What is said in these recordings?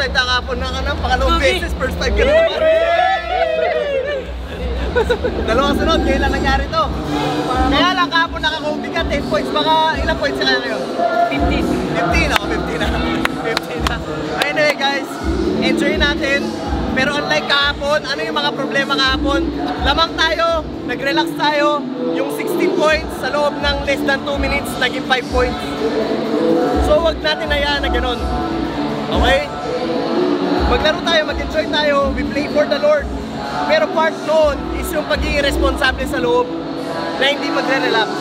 time tayo kahapon na pangalawang beses, first time ka na naman. Dalawang sunod, ngayon lang nangyari to. Kaya lang kahapon nakakubi ka, 10 points, baka ilang points kaya kayo? 15. 15 ako, 15 na. 15 na. Anyway guys, enjoy natin. Pero unlike kahapon, ano yung mga problema kahapon? Lamang tayo, nag-relax tayo. Yung 16 points sa loob ng less than 2 minutes, naging 5 points. So wag natin hayaan na ganun. Okay? Maglaro tayo, mag-enjoy tayo, we play for the Lord. Pero part noon is yung pagiging responsable sa loob na hindi magre-relapse.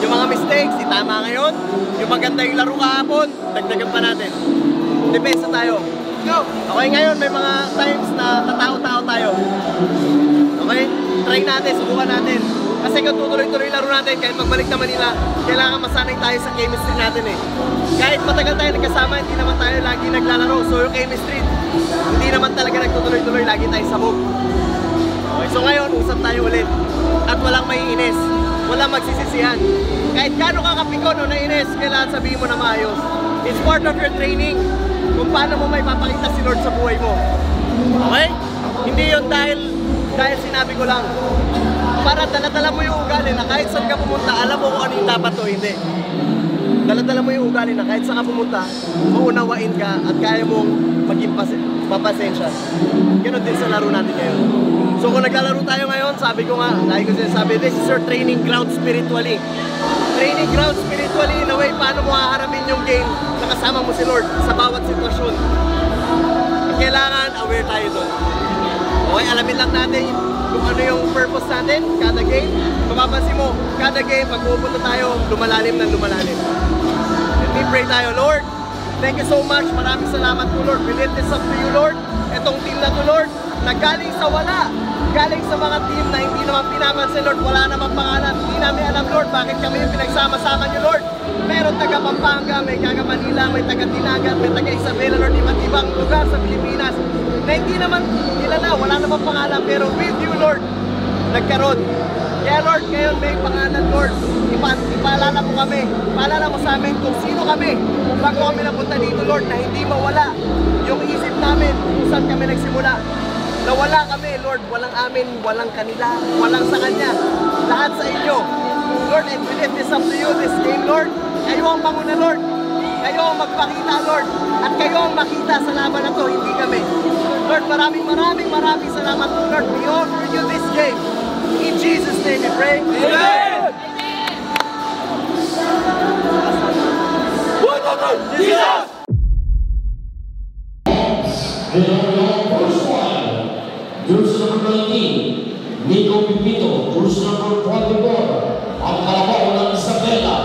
Yung mga mistakes, itama ngayon. Yung maganda yung laro kahapon, dagdagan pa natin. Depensa tayo. Okay, ngayon may mga times na tatao-tao tayo. Okay? Try natin, subukan natin. Kasi kung tutuloy-tuloy laro natin, kahit magbalik na Manila, kailangan masanay tayo sa chemistry natin eh. Kahit matagal tayo nagkasama, hindi naman tayo lagi naglalaro. So yung chemistry, hindi naman talaga nagtutuloy-tuloy, lagi tayo sabog. Okay, so ngayon, usap tayo ulit. At walang maiinis, walang magsisisihan. Kahit gano'n ka kapikon o nainis, kailangan sabihin mo na maayos. It's part of your training kung paano mo may papakita si Lord sa buhay mo. Okay? Hindi yun dahil sinabi ko lang. Para dala-dala mo yung ugali na kahit saan ka pumunta, alam mo kung ano yung dapat o hindi. Dala-dala mo yung ugali na kahit saan ka pumunta, maunawain ka at kaya mong maging papasensya. Ganon din sa laro natin ngayon. So kung naglalaro tayo ngayon, sabi ko nga, lagi ko sinasabi, this is your training ground spiritually. Training ground spiritually in a way, paano mo haharapin yung game na kasama mo si Lord sa bawat sitwasyon. Kailangan aware tayo doon. Okay, alamin lang natin kung ano yung purpose natin, kada game. Mapapansin mo, kada game, pag pupunta tayo, lumalalim ng lumalalim. Let me pray tayo, Lord. Thank you so much. Maraming salamat po, Lord. We lift this up to you, Lord. Etong team na to, Lord, na galing sa wala. Galing sa mga team na hindi naman pinapansin, Lord. Wala naman pangalan. Hindi namin alam, Lord, bakit kami yung pinagsama-sama niyo, Lord. Meron taga Pampanga, may taga Manila, may taga Tinagat, may taga Isabela, Lord. Iba't ibang lugar sa Pilipinas na hindi naman kilala, wala naman pangalan. Pero with you, Lord, nagkaroon. Kaya, Lord, ngayon may pangalan, Lord. Ipaalala mo kami. Ipaalala mo sa amin kung sino kami. Bago kami napunta dito, Lord, na hindi mawala yung isip namin kung saan kami nagsimula. Na wala kami, Lord, walang amin, walang kanila, walang sa Kanya. Lahat sa inyo. Lord, and we lift this up to you, this game, Lord. Kayo ang panguna, Lord. Kayo ang magpakita, Lord. At kayo ang makita sa laban na to, hindi kami. Lord, maraming salamat, Lord. We offer you this game. In Jesus' name we pray. Amen! Jesus! Jersey number 19, Nico Pipito. Jersey number 24, ang kalabaw ng Isabela.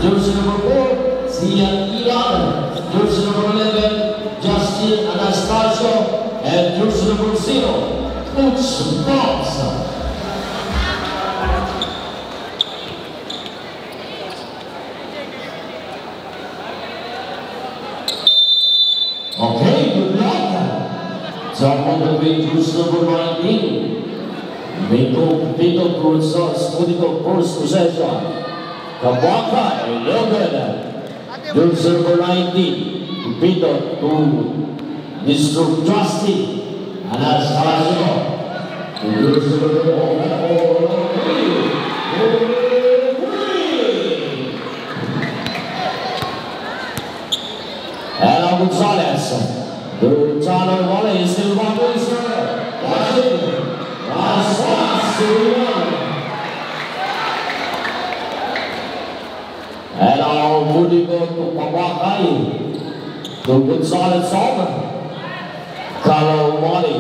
Jersey number 4, Sian Ilan. Jersey number 11, Justin Anastasio. And jersey number 0, Coach Fox. Okay, good luck. Jump on the way, jersey number 19. Nico Pipito Cruzos, Unico first possession. Kabaka, 11. Jersey number 19. Pipito to Mr. Justin Anastasio. Jersey number 4. Ella Gonzalez. The Tyler Wally is still walking, sir. Watch it. Last pass to one. And our Moody go to Pawakai. To Gonzalez on. Carlo Wally.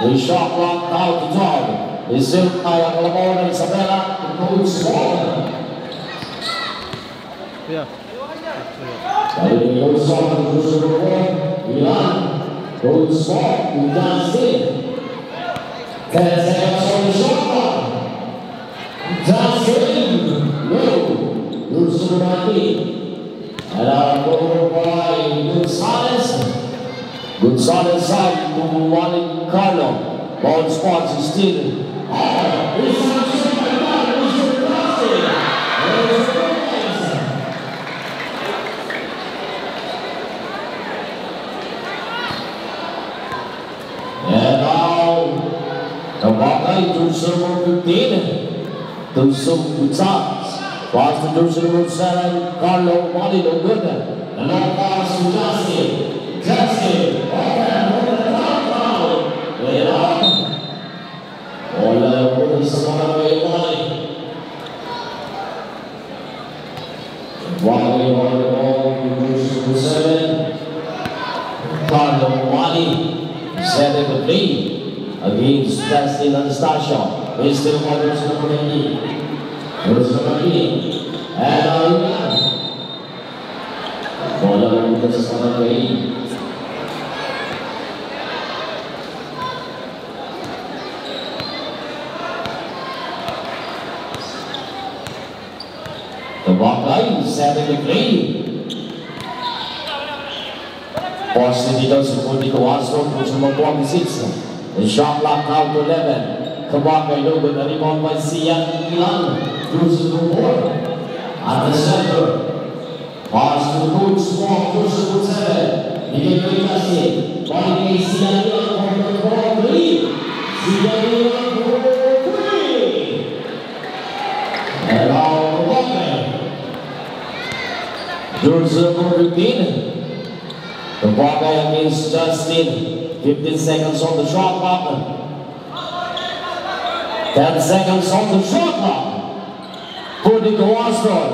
The shot clock out to Todd. Is still by Alamona Isabela to Coach Walker. Yeah. Dari Coach Walker to Super Bowl. Milan, Coach Walker to Justin. That's on the shot clock. Justin, no. Lose and our goal by Gonzalez. Gonzalez side to Juan Carlo. Ball spots is still. Bagay, jersey number 15. Tusong Gonzalez. Pass to jersey number 7, Carlo Mali, no good. And long pass to Justin. Justin, open, over the top down. Way up. Wala po sa mga Mali. Bagay, on the ball, jersey number 7. Carlo Mali. Set it to play against Justin Anastasio. He's still on jersey number 19. Jersey number 18. And Ariman. Bola napunta sa San Miguel. The Bagay set it to play. Boston dito sa Pundi Kawasro, jersey number 26. The shot clock now to 11. Kabagay no good. The rebound by Sian Ilan. Jersey number 4. At the center. Pass to Coach Small. Jersey number 7. Bigay ko yung kasi. Balik kay Sian Ilan. For the ball 3. Sian Ilan for 3. And now Kabagay. Jersey number 15. The Bagay against Justin. 15 seconds on the shot clock. 10 seconds on the shot clock. Pudico Astron.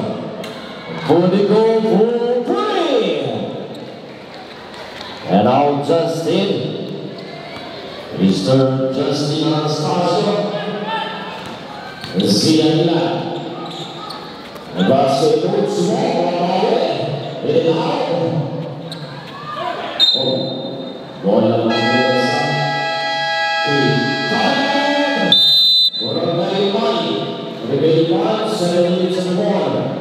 Pudico for 3. And now Justin. Mr. Justin Anastasio. Sian Ilan. And that's a good small one. It out. Bola naman sa time. Bola very money. Very much 7 minutes and more.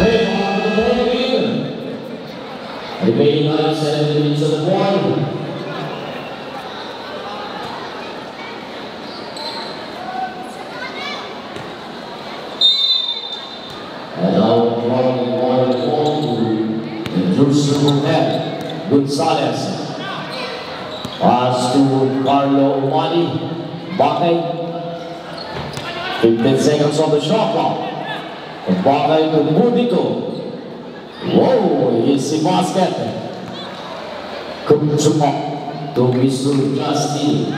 Hey, on the ball again. Very much 7 minutes and more. And now running one jersey number 10, Gonzalez. Pass to Carlo Mali. Bagay. 15 seconds on the shot clock. Bagay to Pudico. Whoa, easy basket. Kumchuma to Mr. Justin.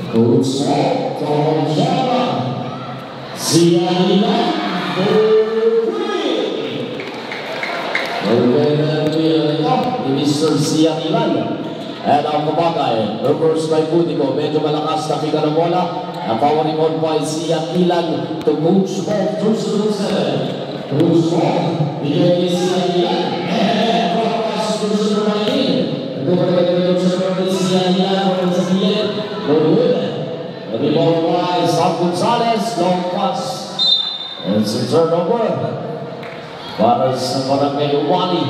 Good shot from Java. Sian Ilan for 3. Ni Mr. Sian Ilan. And ang Kabagay, reverse by Pudico. Medyo malakas na kiga ng bola. Napawari on by Sian Ilan to Coach Small, jersey number 7. Coach Small, bigay kay Sian Ilan. And cross jersey number 19. Nagkabagay jersey number 19, Sian Ilan for the Sian. No good. The rebound by Sam Gonzalez, long pass. And it's a turnover. Para sa Barangay Umali.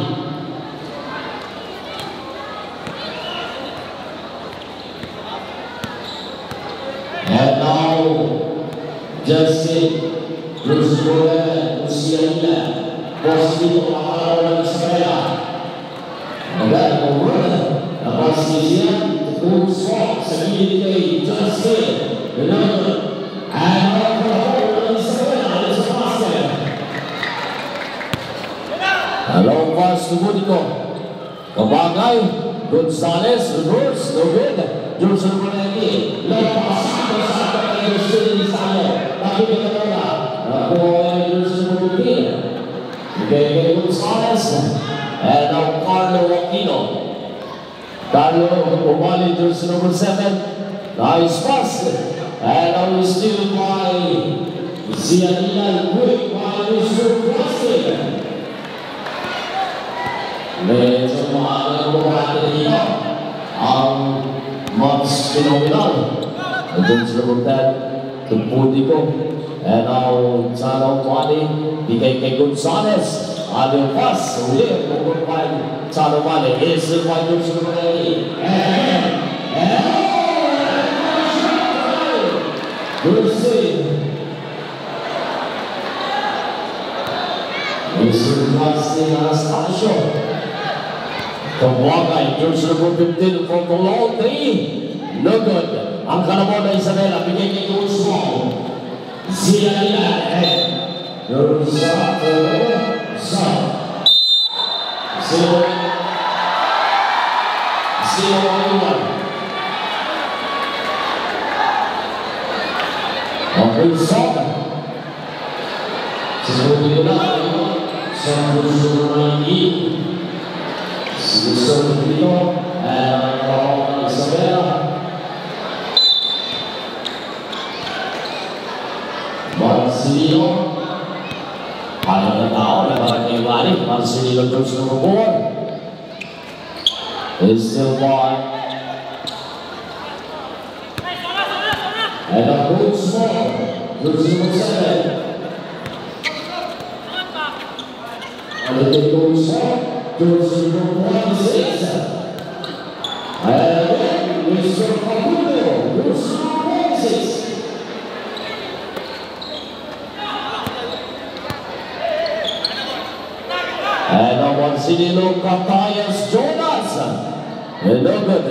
And now, Justin, jersey number 11, Sian Ilan. Boss dito, makakalaw ng Isabela. Agad, over. Napas si Sian. Good swap sa gilid kay Justin. Remember, and now for the whole of Isabela, it's a basket. A long pass to Pudico. Kabagay, Gonzalez, reverse, no good. Jersey number 19. Long pass, Santo kay Justin Isabela. Nakibig ka na. Nakuha kay jersey number 15. Okay, kay Gonzalez. And now Carlo Aquino. Carlo Umali, jersey number 7. Nice pass. And now we still by Sian Ilan, quick by Mr. Justin. Medyo maagang bumati dito ang Mats Pinominal. Jersey number 10 to Pudico. And now Chano Mali, bigay kay Gonzalez. Ano pass, ulit, over by Chano Mali. Is by jersey number 8. And good save. Mr. Justin Anastasio. Kabuagay, jersey number 15 from Colon 3. No good. Ang kalabaw na Isabela, bigay kay Coach Small. Zia Ilan. Jersey Okay, soccer. Sesuatu yang sampai lagi. Sesuatu itu kalau Isabela Marcelino ada tahu lepas kembali Marcelino terus nomor 4 is still one. Ada Coach Small, jersey number 7. Ada Coach Small, jersey number 26. Ada Mr. Facundo, jersey number 26. Ada Marcelino Catayas Jonas. And no good.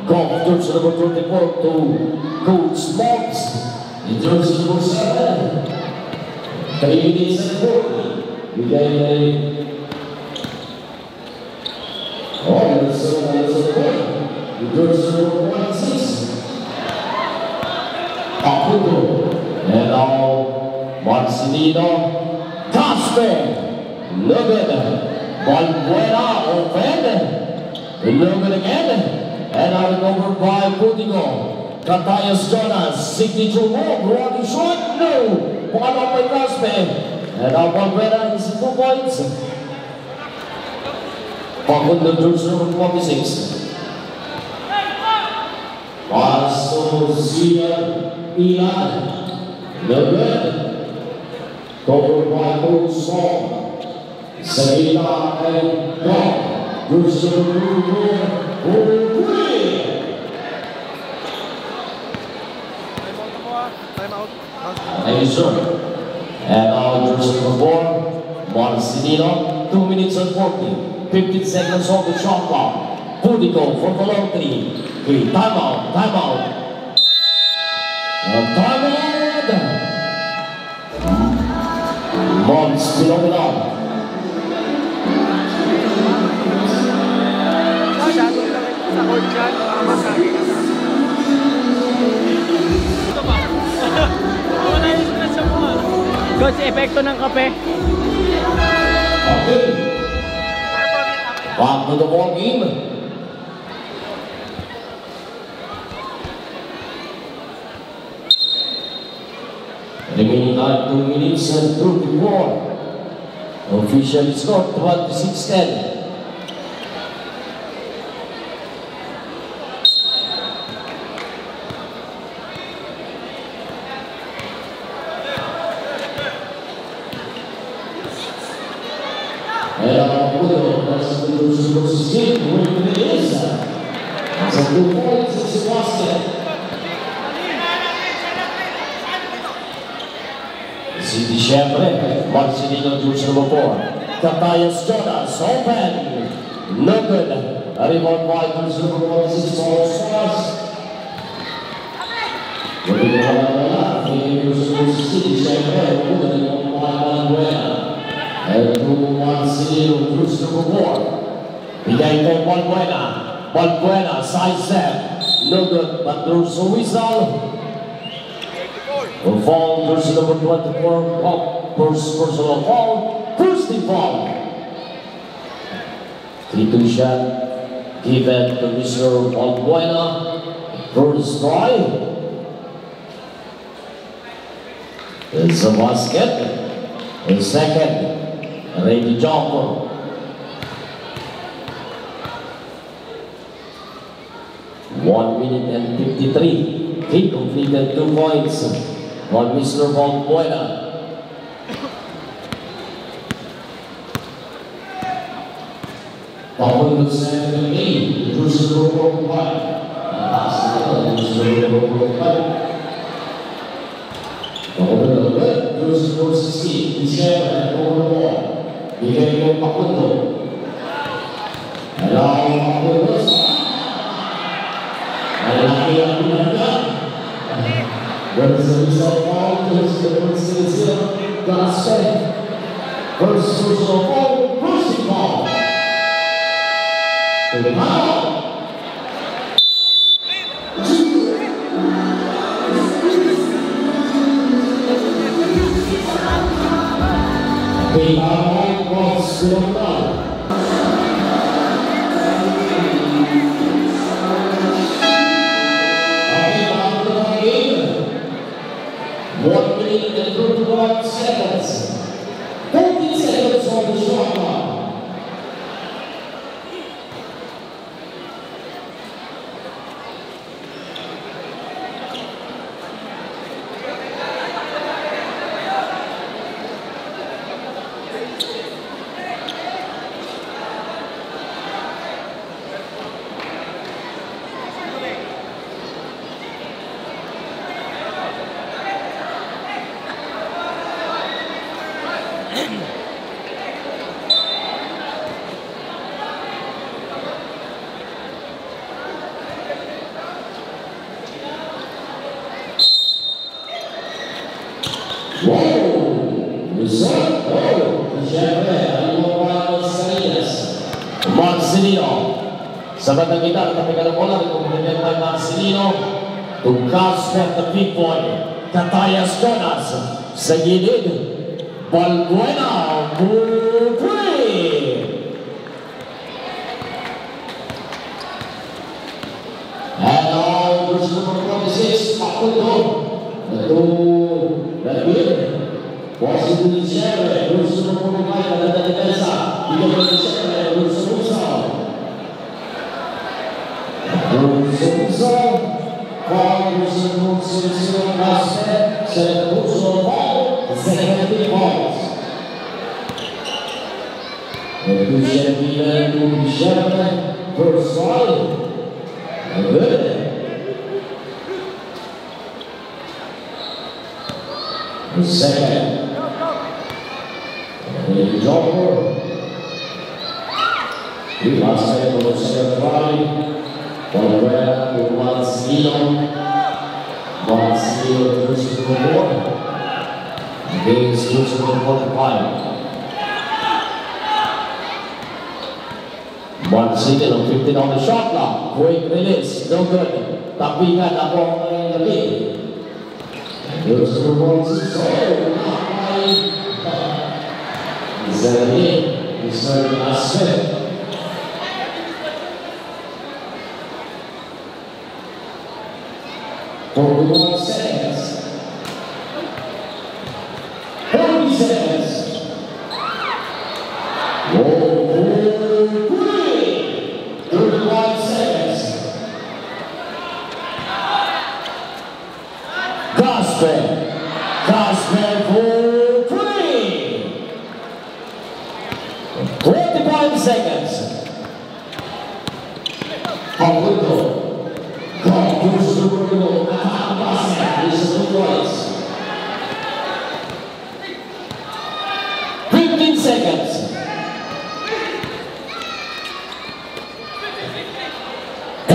Golf jersey number 24 to Coach Mox. In jersey number 7. 3 minutes and 40. Bigay na that's a point. In jersey number 26. Facundo. And now Marcelino Casper. No good. Balbuena open. No good again. And out over by Pudigo. Catayas Jonas, 62 more, running short, no. One up by Casper. And now Balbuena is 2 points. Facundo jersey number 26. Paso Zia Ilan. No good. Covered by Coach Small. Sagita and God. Jersey number 3. Thank you, sir. And now jersey number 4, Marcelino, 2 minutes and 40, 15 seconds on the shot clock. Pudico for the long 3. Okay, timeout, timeout. Timeout. Mons phenomenon. Sa court dyan, masahe ka na. Ito ba? Wala yung stress sa mga. Coach, epekto ng kape. Okay. Back to the ball game. Remaining time 2 minutes and 34. Officially scored 26-10. Si Diciembre, Marcelino jersey number 4. Catayas Jonas, open. No good. Rebound by jersey number 16, Paul Solas. Jersey number 16, Diciembre, rebound by Balbuena. And to Marcelino, jersey number 4. Bigay kay Balbuena. Balbuena, side step. No good, but there's a whistle. Foul, jersey number 24, personal foul, first foul. 3-2 shot, given to Mr. Balbuena, first try. It's a basket, and second, ready jumper. One minute and 53, he completed 2 points. On Mr. Balbuena. Following the 7th game, jersey number 5. Jersey number 5. Over the red, jersey number 16. Diciembre over the ball. Miguel Macundo. Hello, Macundo. Malaki ang pinagyan. There's a result foul. There's the first Gaspe. First personal foul. First foul. Now. One minute and 31 seconds. 14 seconds on the shot clock. Marcelino sa bandang gitna, napigal ang bola, ikumplementan by Marcelino to Gasper the big boy, Catayas Jonas sa gilid, Balbuena, Burpri. And now, verse number 46, Macundo, to David, Washington Sherry, verse number 45, Adada Defensa, Bigyan ng Sherry, verse Sousa, Carlos Monsencio Gaspe, Serpuso Ball, second balls. Duchamp, first ball. Good. Second. Jumper. The last time was second try. Valverde to Marcelino versus the board. Against versus the 45. Marcelino 15 on the shot clock. Quick release, no good. Tapingan ako ang labing. Here's the ball. So, not by Zerri. Mr. Gaspe. 41 seconds. 40 seconds. 31 seconds. Gaspe for 3. 25 seconds. Paludo. This is the twice. 15 seconds. 10.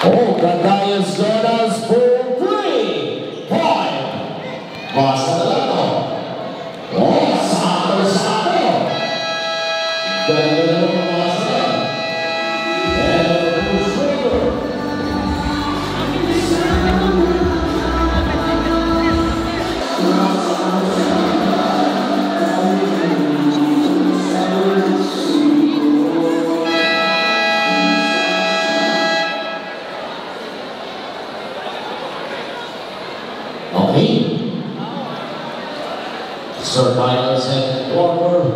Oh, Catayas Jonas for 3. 5. Basta na lang to. Oh, sakto. Ganda na lang ang basta. Sir Miles and Walker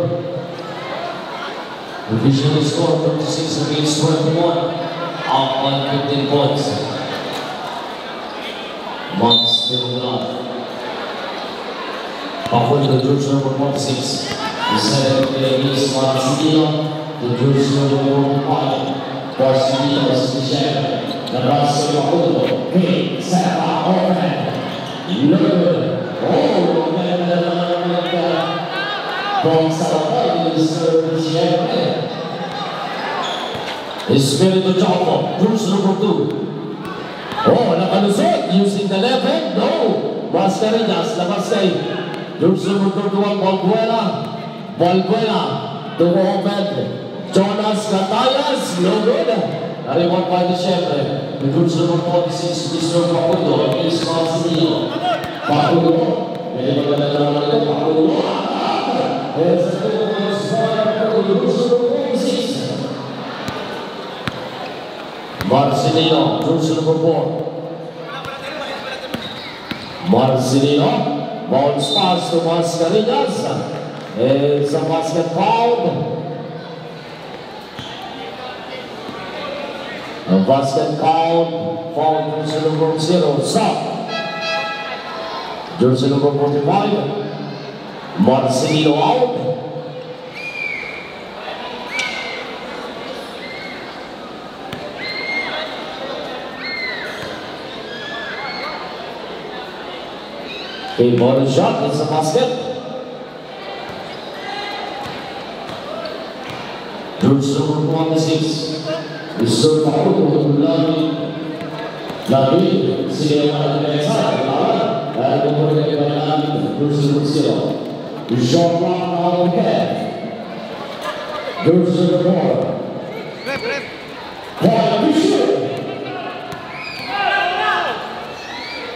officially scored 36 against 21, up by 15 points. Months still not. According to George number 46, the second player is Marcelino, the George number 45, Marcelino is the champion. The Russell Macundo, K. Sarah Orhan, Logan, oh, from Salapay is Espiritu Joko, cruise number 2. Oh, nakalusot using the left hand. No, Mascarillas, labas kay cruise number 2, Balbuena to open. Jonas Catayas, no good. Nariwan pa ito siyempre. The cruise number 46, Mr. Pacudo, against Marcelino. Pacudo, may maganda naman ito, Pacudo. There's a good one, Pacudo, cruise number 46. Marcelino, cruise number 4. Marcelino, bounce pass to Mascarillas. It's a basket foul. A basket count, foul jersey number 0, Sap. Jersey number 45, Marcelino out. Okay, ball shot, it's a basket. Jersey number 26. Mr. Pacudo Lagi sila ang nagkakasal dahil kumulong yung namin Jersey 0. Jean-Marc Alonquet Jersey 4. Paul Bishop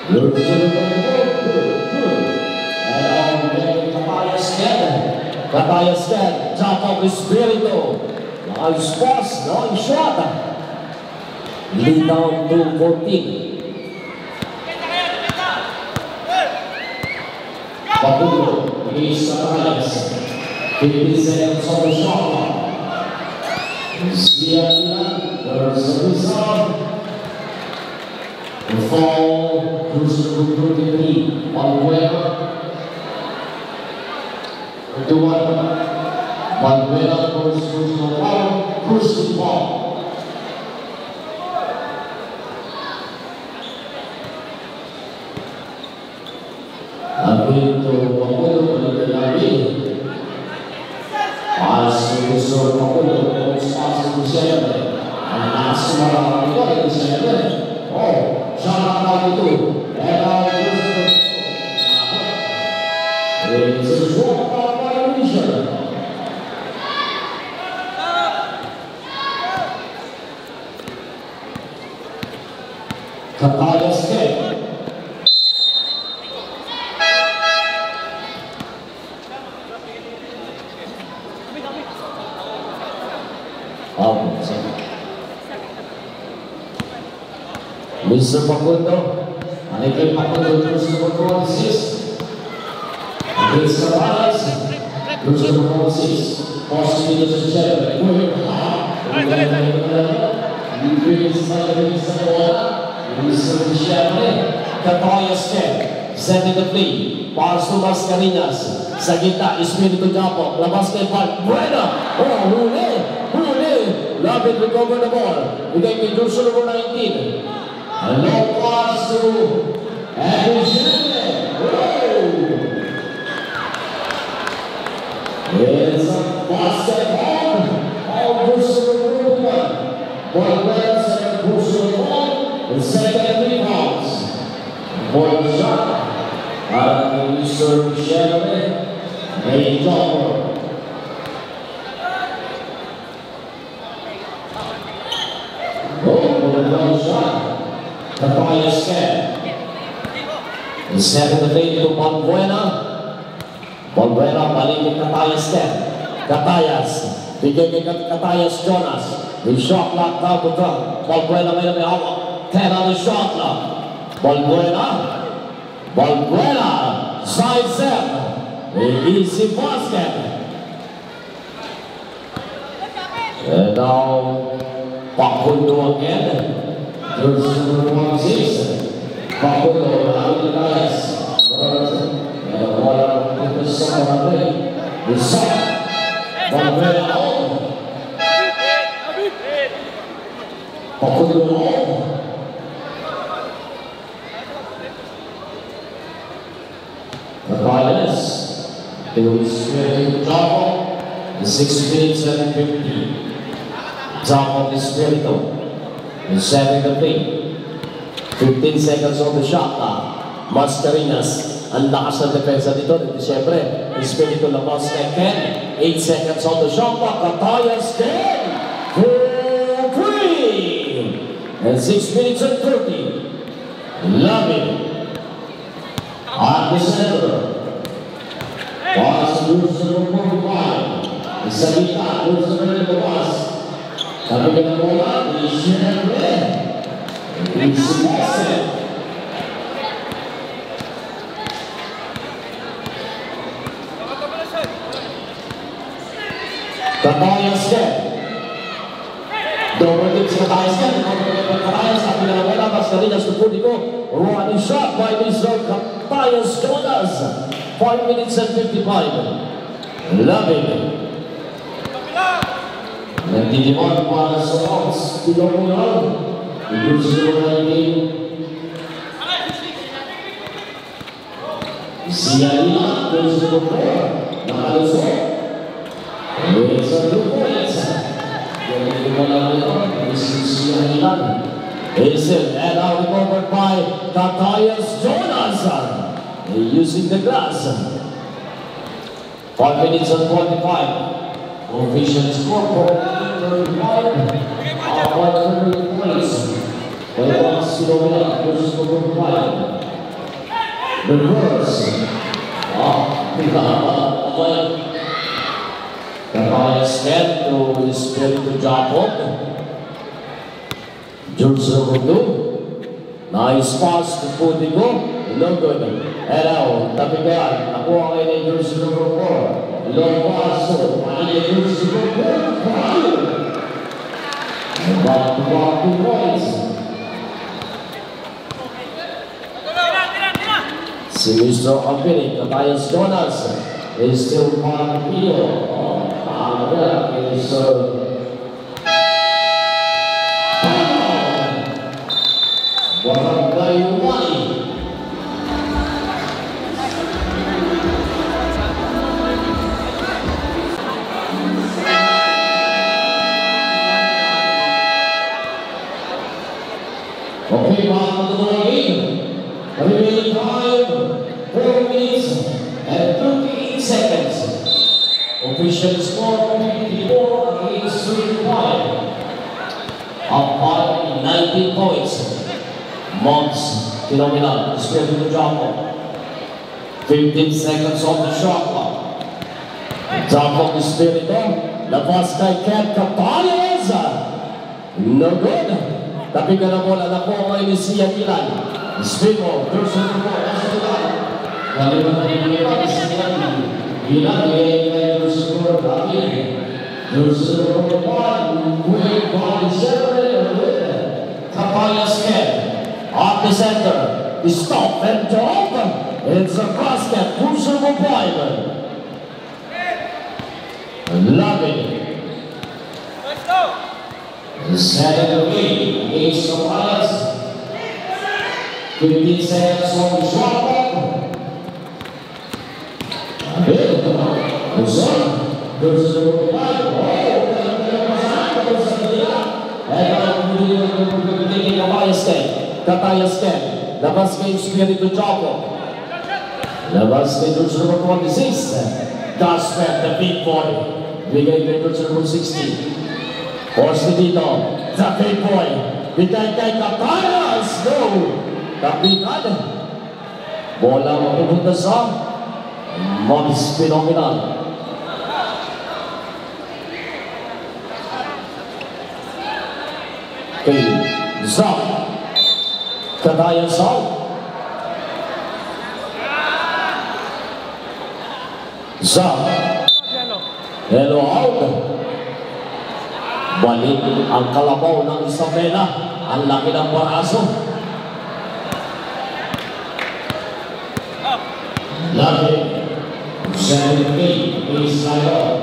Jersey 4. And Catayas Ken, Jacob Espiritu. Ayos pass, no? Shot. Lead down to 14. Pacudo against Catayas. 15 seconds on the shot clock. Ziadina, there's a result. The foul, cruise to 23. Balbuena. 21. Balbuena goes to the foul, cruise to ball. Abin to Pacudo lagi. Pas Mr. Pacudo goes past to 7. And last one to 7. Oh, shot out to 2. And now it's a short violation. Catayas Ken. Mr. Pacudo, Anikel Pacudo, cruise number 26. Against Catayas, cruise number 46. Post minutes to 7. Catayas Ken, setting the play. Pass to Mascarillas. Sa gitna, Espiritu Joko. Labas kay Balbuena. Oh, huli. Lapid recover the ball. Bigay kay Jersey number 19. A long pass to Adrian. It's a basket on Jersey number 1. Balbuena second Jersey number 1. And second rebounds. Ball shot. Mr. Sheridan, a jumper. Ball shot. Catayas Ken. Setting the play to Balbuena. Balbuena balik ke Catayas Ken. Catayas. Bigay kay Catayas Jonas. The shot clock down to drop. Balbuena may hawak. 10 on the shot clock. Balbuena, side step, easy basket. And now Pacudo again. Jersey number 16. Pacudo, Catayas. And one of the second play. The shot. Balbuena out. Pacudo out. Catayas It was Jumbo, the 6 minutes and 50. Jumbo Espirito is setting the play. 15 seconds on the shot clock. Mascarenas, ang lakas ng depensa dito. Siyempre, Espirito labas kay Ken. 8 seconds on the shot clock. Catayas Ken for 3. And 6 minutes and 30. Loving. At the center. Pass moves to the 45. Isa kita, moves to the labas. Sabi ka na bola, siyempre. Catayas Ken. Double tip sa Catayas Ken. Catayas, sabi na bola, Mascarenas to Pudico. Running shot by Mr. Catayas Jonas. 5 minutes and 55. Loving. Nagtitiwan para sa Ops. Tinong-tinong. Gusto na yung Siya gusto ko nakalusok. It's a 2 points. Ganyan ko lang ito. Siya and now recovered by Catayas Jonas. Using the glass. 5 minutes and 25. Official score for 35. 100 points. Well, Silomina versus number 5. The first. Catayas Ken to Espirito Jumbo. George Romundo. Nice pass to Pudico. No good. And now, tapigan. Nakuha kayo ni George number 4. Long pass to George number 5. About 2 points. Si Mr. Ampiri, Catayas Jonas is still part of the video. Is Barangay Wali. Okay, back to the game. Remaining time, 4 minutes and 38 seconds. Official score 54 against 35. Up by 19 points. Monks, Phenomenal, Espirito Jumbo. 15 seconds on the shot clock. Jumbo Espirito, labas kay Ken Catayas. No good. Tapi ka na bola na po ang inisiya Ilan. Espirito, versus the ball, nasa Ilan. Kalimutan yung iba, Ilan. Ilan, versus the ball, versus the ball, with body seven, Catayas Ken. Off the center, stop and drop. It's a basket, crucial point. Loving. Let's go. Setting the lead against Catayas. 15 seconds on the shot clock. Versus the five. Catayas Ken, labas kay Espirito Jumbo. Labas kay George number 26. Gasper, the big boy. Bigay kay George number 16. Force dito, the big boy. Bigay kay Catayas. No! Kapitan. Bola mapupunta sa Mobs Phenomenal. Okay, Zap. Catayas out. Zap. Hello out. Balik ang kalabaw ng Isabela. Ang laki ng paraso. Laki. 7-8. Ace side out.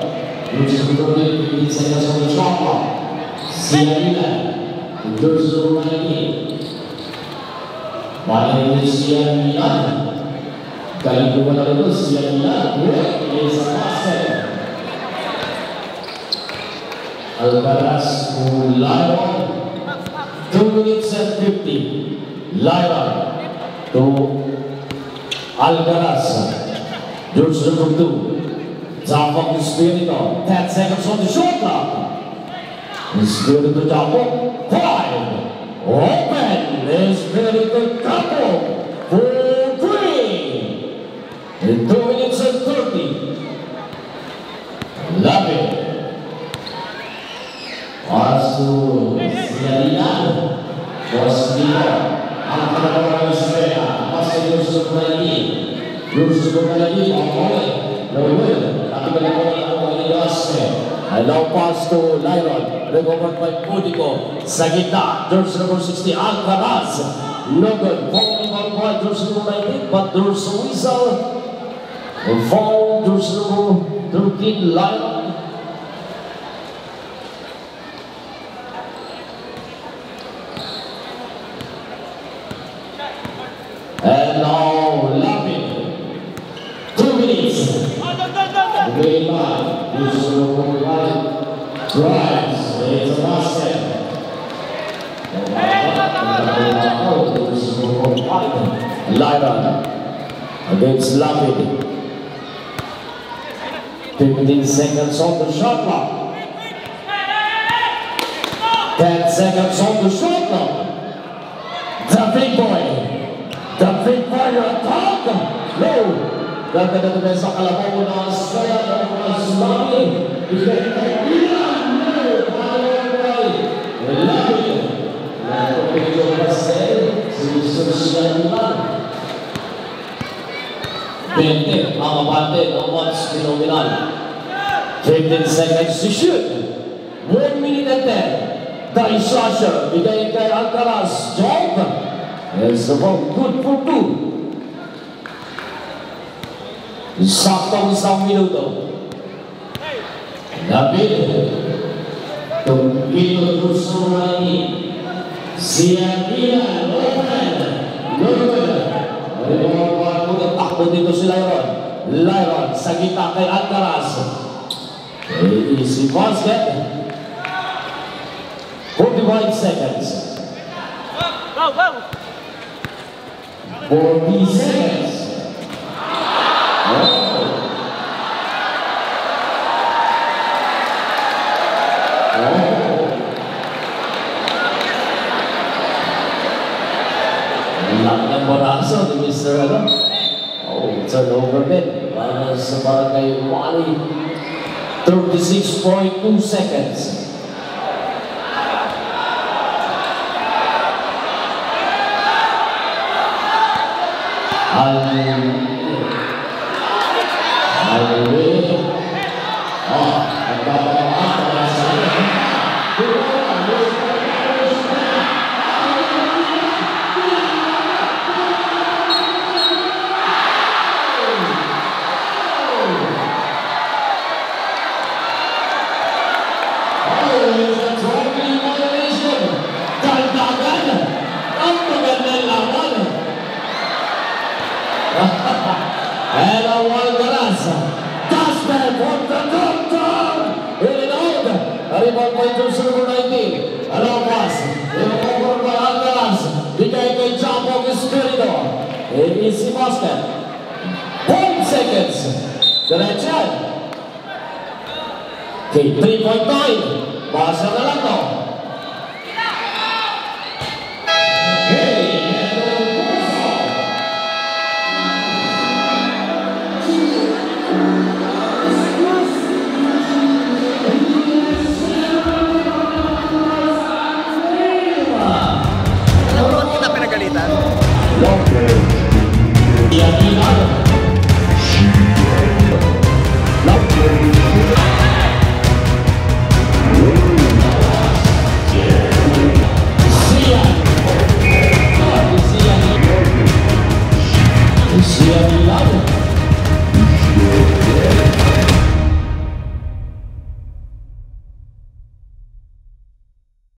Looks to go in 15 seconds on the shot clock. Siya George number 19. Balik ni Siya Kali ko na rin siya nila. Is a basket. Alcaraz to Lyron. 2 minutes and 50. Lyron to Alcaraz. George number 2. Japok Espirito. 10 seconds on the shot clock. Espirito Japok. 5. Open. Espirito Japok. For 3. In 2 minutes and 30. Love it. Masuk Sialian Bosnia angkat orang Australia masih Yusuf lagi Lowell tapi balik and now pass to Lyron recovered by Pudico sa gitna jersey number 60 Alcaraz no good falling on by jersey number 19 but there's a whistle foul jersey number 13 Lyron. And now Lapid, 2 minutes. Game line, drives, it's a basket. Lyron against Lapid. 15 seconds on the shot clock. 10 seconds on the shot clock. The big boy. The big fire attack! No! Ganda na naman sa kalabaw na Australia ng Tsunami. Ikay Ilan! No! Palaway! Labi! Napapilyo Pastel. Sinusunod lang. 20 ang abante ng Watts Phenomenal. 15 seconds to shoot. 1 minute and 10. Dai Sasha. Bigay kay Alcaraz. Job! It's about good for 2. Saktong isang minuto. David. Tumpito Tusurani. Siya open. Good. Takbo dito si Lyron. Lyron sa gitna kay Alcaraz. Easy basket. 45 seconds. Go, go! 40 seconds. Lahat ng baraso ni Mr. Ano? Turnover din. Para sa barangay Wally. 36.2 seconds. And a Alcaraz does that from the downtown. In and out. Rebound by jersey number 19. Along pass. Over by Alcaraz. Bigay kay Japok Espirito. Easy basket. 1 seconds. Diretsan. Okay, 3.9. Basa na lang to. Kita pinagalitan? Yan,